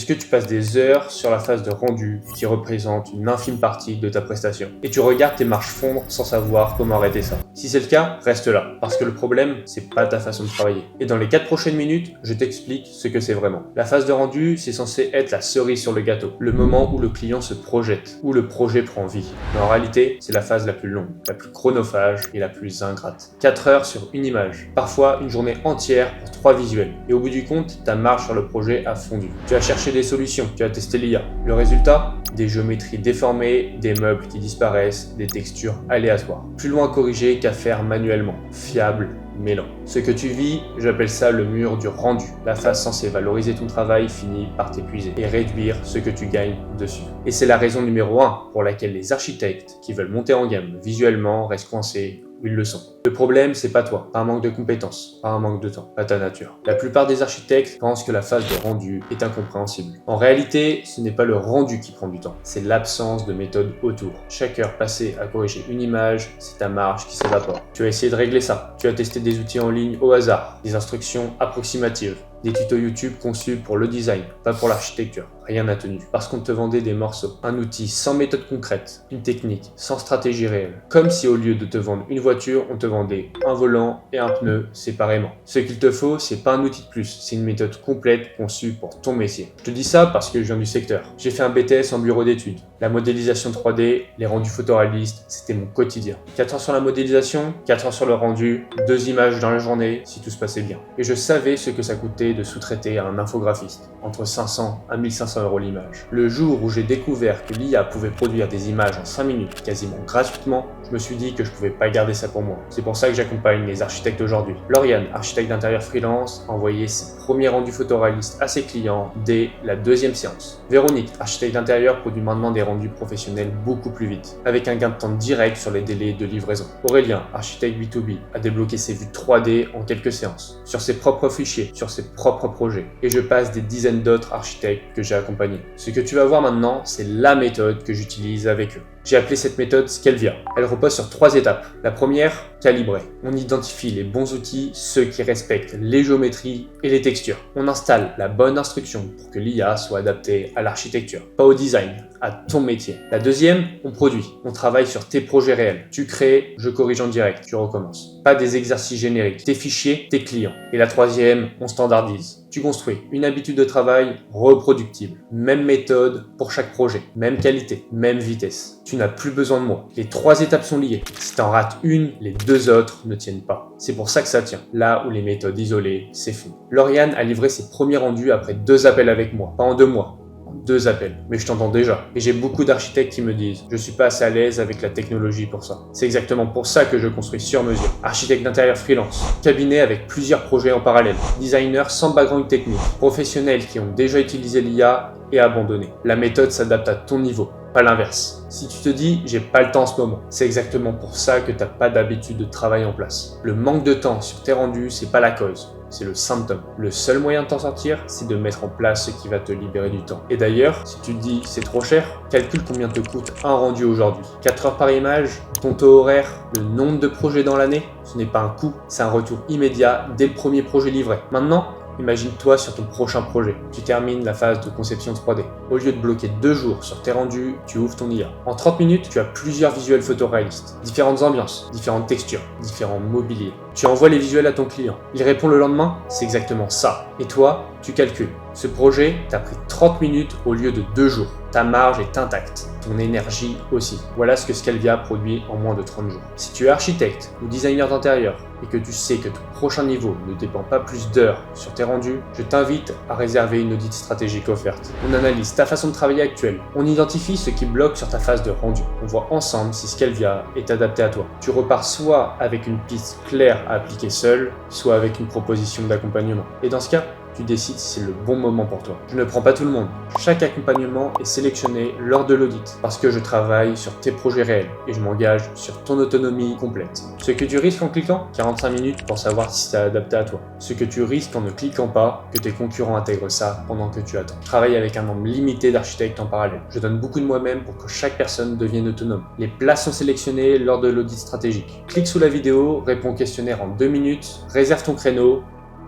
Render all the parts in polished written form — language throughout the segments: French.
Est-ce que tu passes des heures sur la phase de rendu qui représente une infime partie de ta prestation et tu regardes tes marches fondre sans savoir comment arrêter ça? Si c'est le cas, reste là, parce que le problème, c'est pas ta façon de travailler. Et dans les 4 prochaines minutes, je t'explique ce que c'est vraiment. La phase de rendu, c'est censé être la cerise sur le gâteau, le moment où le client se projette, où le projet prend vie. Mais en réalité, c'est la phase la plus longue, la plus chronophage et la plus ingrate. 4 heures sur une image, parfois une journée entière pour 3 visuels. Et au bout du compte, ta marge sur le projet a fondu. Tu as cherché des solutions, tu as testé l'IA. Le résultat? Des géométries déformées, des meubles qui disparaissent, des textures aléatoires. Plus loin à corriger qu'à faire manuellement. Fiable, mais lent. Ce que tu vis, j'appelle ça le mur du rendu. La phase censée valoriser ton travail finit par t'épuiser et réduire ce que tu gagnes dessus. Et c'est la raison numéro 1 pour laquelle les architectes qui veulent monter en gamme visuellement restent coincés où ils le sont. Le problème, c'est pas toi, pas un manque de compétences, pas un manque de temps, pas ta nature. La plupart des architectes pensent que la phase de rendu est incompréhensible. En réalité, ce n'est pas le rendu qui prend du temps, c'est l'absence de méthode autour. Chaque heure passée à corriger une image, c'est ta marge qui s'évapore. Tu as essayé de régler ça, tu as testé des outils en ligne au hasard, des instructions approximatives, des tutos YouTube conçus pour le design, pas pour l'architecture. Rien n'a tenu, parce qu'on te vendait des morceaux, un outil sans méthode concrète, une technique sans stratégie réelle. Comme si au lieu de te vendre une voiture, on te vendait un volant et un pneu séparément. Ce qu'il te faut, c'est pas un outil de plus, c'est une méthode complète conçue pour ton métier. Je te dis ça parce que je viens du secteur. J'ai fait un BTS en bureau d'études. La modélisation 3D, les rendus photoréalistes, c'était mon quotidien. 4 heures sur la modélisation, 4 heures sur le rendu, 2 images dans la journée si tout se passait bien. Et je savais ce que ça coûtait de sous-traiter à un infographiste, entre 500 à 1500 € l'image. Le jour où j'ai découvert que l'IA pouvait produire des images en 5 minutes, quasiment gratuitement, je me suis dit que je pouvais pas garder ça pour moi. C'est pour ça que j'accompagne les architectes aujourd'hui. Lauriane, architecte d'intérieur freelance, a envoyé ses premiers rendus photoréalistes à ses clients dès la 2e séance. Véronique, architecte d'intérieur, produit maintenant des rendus professionnels beaucoup plus vite, avec un gain de temps direct sur les délais de livraison. Aurélien, architecte B2B, a débloqué ses vues 3D en quelques séances, sur ses propres fichiers, sur ses propres projets. Et je passe des dizaines d'autres architectes que j'ai accompagnés. Ce que tu vas voir maintenant, c'est la méthode que j'utilise avec eux. J'ai appelé cette méthode Skelvia. Elle repose sur 3 étapes. La première, calibrer. On identifie les bons outils, ceux qui respectent les géométries et les textures. On installe la bonne instruction pour que l'IA soit adaptée à l'architecture, pas au design, à ton métier. La deuxième, on produit. On travaille sur tes projets réels. Tu crées, je corrige en direct, tu recommences. Pas des exercices génériques. Tes fichiers, tes clients. Et la troisième, on standardise. Tu construis une habitude de travail reproductible. Même méthode pour chaque projet. Même qualité, même vitesse. Tu n'as plus besoin de moi. Les 3 étapes sont liées. Si t'en rates une, les 2 autres ne tiennent pas. C'est pour ça que ça tient. Là où les méthodes isolées s'effondrent. Lauriane a livré ses premiers rendus après 2 appels avec moi. Pas en 2 mois. 2 appels, mais je t'entends déjà. Et j'ai beaucoup d'architectes qui me disent « Je suis pas assez à l'aise avec la technologie pour ça ». C'est exactement pour ça que je construis sur mesure. Architecte d'intérieur freelance, cabinet avec plusieurs projets en parallèle, designer sans background technique, professionnels qui ont déjà utilisé l'IA et abandonné. La méthode s'adapte à ton niveau, pas l'inverse. Si tu te dis « j'ai pas le temps en ce moment », c'est exactement pour ça que t'as pas d'habitude de travail en place. Le manque de temps sur tes rendus, c'est pas la cause. C'est le symptôme. Le seul moyen de t'en sortir, c'est de mettre en place ce qui va te libérer du temps. Et d'ailleurs, si tu te dis c'est trop cher, calcule combien te coûte un rendu aujourd'hui. 4 heures par image, ton taux horaire, le nombre de projets dans l'année, ce n'est pas un coût, c'est un retour immédiat dès le premier projet livré. Maintenant, imagine-toi sur ton prochain projet. Tu termines la phase de conception 3D. Au lieu de bloquer 2 jours sur tes rendus, tu ouvres ton IA. En 30 minutes, tu as plusieurs visuels photoréalistes, différentes ambiances, différentes textures, différents mobiliers. Tu envoies les visuels à ton client. Il répond le lendemain, c'est exactement ça. Et toi, tu calcules. Ce projet t'a pris 30 minutes au lieu de 2 jours. Ta marge est intacte, ton énergie aussi. Voilà ce que Skelvia produit en moins de 30 jours. Si tu es architecte ou designer d'intérieur et que tu sais que ton prochain niveau ne dépend pas plus d'heures sur tes rendus, je t'invite à réserver une audit stratégique offerte. On analyse ta façon de travailler actuelle. On identifie ce qui bloque sur ta phase de rendu. On voit ensemble si Skelvia est adapté à toi. Tu repars soit avec une piste claire à appliquer seul, soit avec une proposition d'accompagnement. Et dans ce cas, tu décides si c'est le bon moment pour toi. Je ne prends pas tout le monde. Chaque accompagnement est sélectionné lors de l'audit parce que je travaille sur tes projets réels et je m'engage sur ton autonomie complète. Ce que tu risques en cliquant, 45 minutes pour savoir si c'est adapté à toi. Ce que tu risques en ne cliquant pas, que tes concurrents intègrent ça pendant que tu attends. Travaille avec un nombre limité d'architectes en parallèle. Je donne beaucoup de moi-même pour que chaque personne devienne autonome. Les places sont sélectionnées lors de l'audit stratégique. Clique sous la vidéo, réponds au questionnaire en 2 minutes, réserve ton créneau,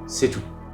c'est tout.